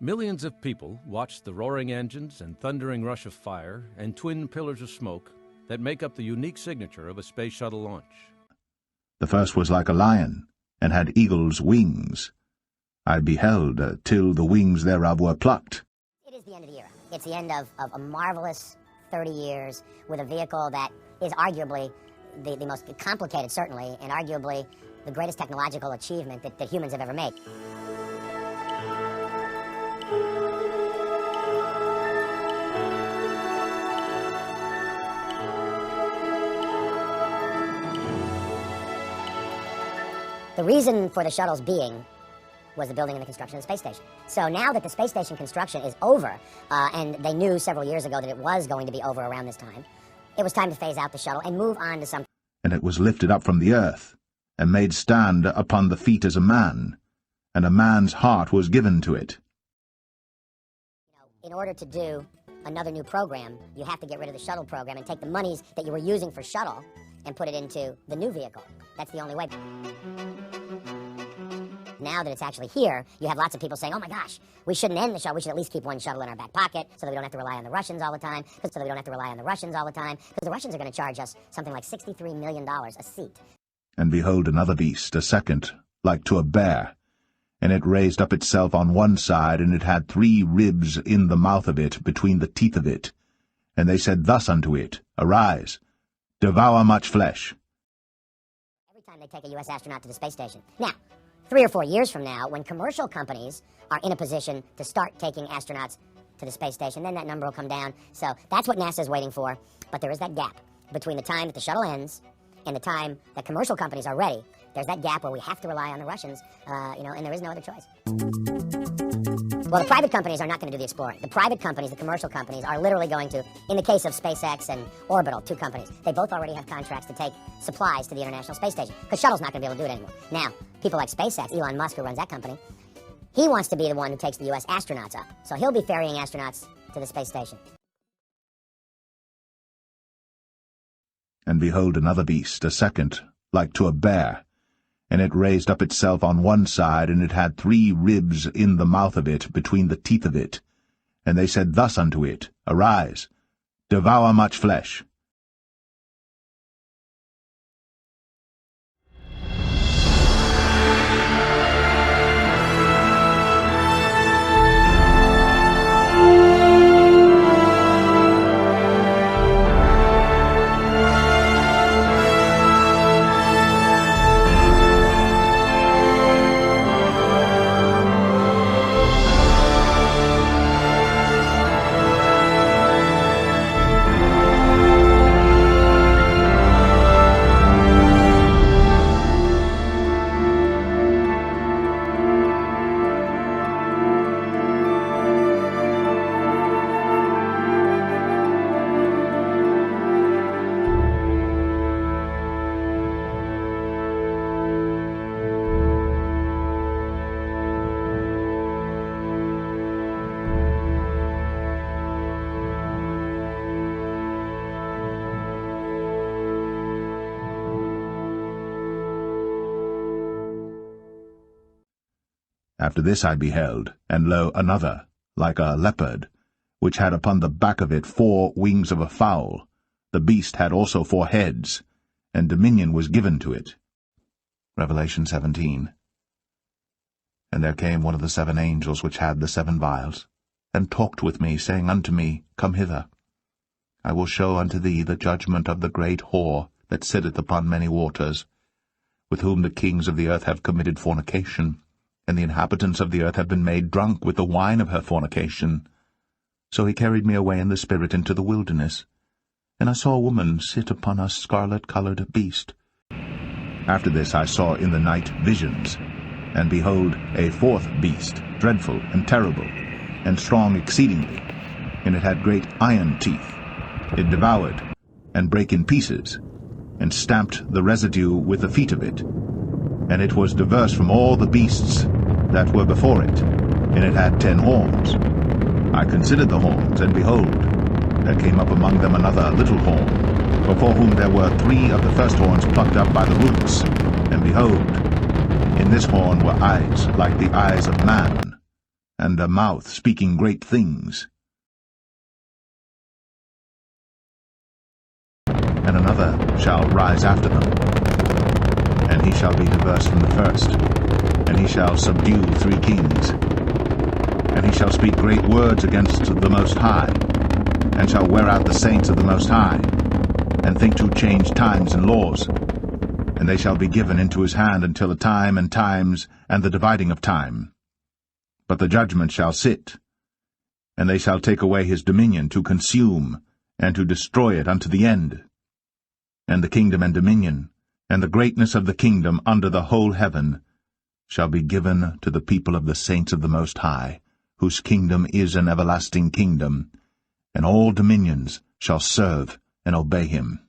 Millions of people watched the roaring engines and thundering rush of fire and twin pillars of smoke that make up the unique signature of a space shuttle launch. The first was like a lion, and had eagle's wings. I beheld till the wings thereof were plucked. It is the end of the era. It's the end of a marvelous 30 years with a vehicle that is arguably the most complicated, certainly, and arguably the greatest technological achievement that humans have ever made. The reason for the shuttle's being was the building and the construction of the space station. So now that the space station construction is over, and they knew several years ago that it was going to be over around this time, it was time to phase out the shuttle and move on to something. And it was lifted up from the earth, and made stand upon the feet as a man, and a man's heart was given to it. In order to do another new program, you have to get rid of the shuttle program and take the monies that you were using for shuttle and put it into the new vehicle. That's the only way. Now that it's actually here, you have lots of people saying, oh my gosh, we shouldn't end the shuttle. We should at least keep one shuttle in our back pocket so that we don't have to rely on the Russians all the time. Because the Russians are going to charge us something like $63 million a seat. And behold another beast, a second, like to a bear. And it raised up itself on one side, and it had 3 ribs in the mouth of it, between the teeth of it. And they said thus unto it, Arise, devour much flesh. Every time they take a U.S. astronaut to the space station. Now, 3 or 4 years from now, when commercial companies are in a position to start taking astronauts to the space station, then that number will come down. So that's what NASA is waiting for. But there is that gap between the time that the shuttle ends and the time that commercial companies are ready. There's that gap where we have to rely on the Russians, and there is no other choice. Well, the private companies are not going to do the exploring. The private companies, the commercial companies, are literally going to, in the case of SpaceX and Orbital, 2 companies, they both already have contracts to take supplies to the International Space Station, because shuttle's not going to be able to do it anymore. Now, people like SpaceX, Elon Musk, who runs that company, he wants to be the one who takes the U.S. astronauts up. So he'll be ferrying astronauts to the space station. And behold another beast, a second, like to a bear. And it raised up itself on one side, and it had 3 ribs in the mouth of it, between the teeth of it. And they said thus unto it, Arise, devour much flesh. After this I beheld, and lo, another, like a leopard, which had upon the back of it 4 wings of a fowl. The beast had also 4 heads, and dominion was given to it. Revelation 17. And there came one of the 7 angels which had the 7 vials, and talked with me, saying unto me, Come hither. I will show unto thee the judgment of the great whore that sitteth upon many waters, with whom the kings of the earth have committed fornication, and the inhabitants of the earth have been made drunk with the wine of her fornication. So he carried me away in the spirit into the wilderness, and I saw a woman sit upon a scarlet-colored beast. After this I saw in the night visions, and behold, a 4th beast, dreadful and terrible, and strong exceedingly, and it had great iron teeth. It devoured, and brake in pieces, and stamped the residue with the feet of it. And it was diverse from all the beasts that were before it, and it had 10 horns. I considered the horns, and behold, there came up among them another little horn, before whom there were 3 of the first horns plucked up by the roots. And behold, in this horn were eyes like the eyes of man, and a mouth speaking great things. And another shall rise after them, and he shall be diverse from the first, and he shall subdue 3 kings. And he shall speak great words against the Most High, and shall wear out the saints of the Most High, and think to change times and laws. And they shall be given into his hand until the time and times and the dividing of time. But the judgment shall sit, and they shall take away his dominion to consume, and to destroy it unto the end. And the kingdom and dominion, and the greatness of the kingdom under the whole heaven, shall be given to the people of the saints of the Most High, whose kingdom is an everlasting kingdom, and all dominions shall serve and obey him.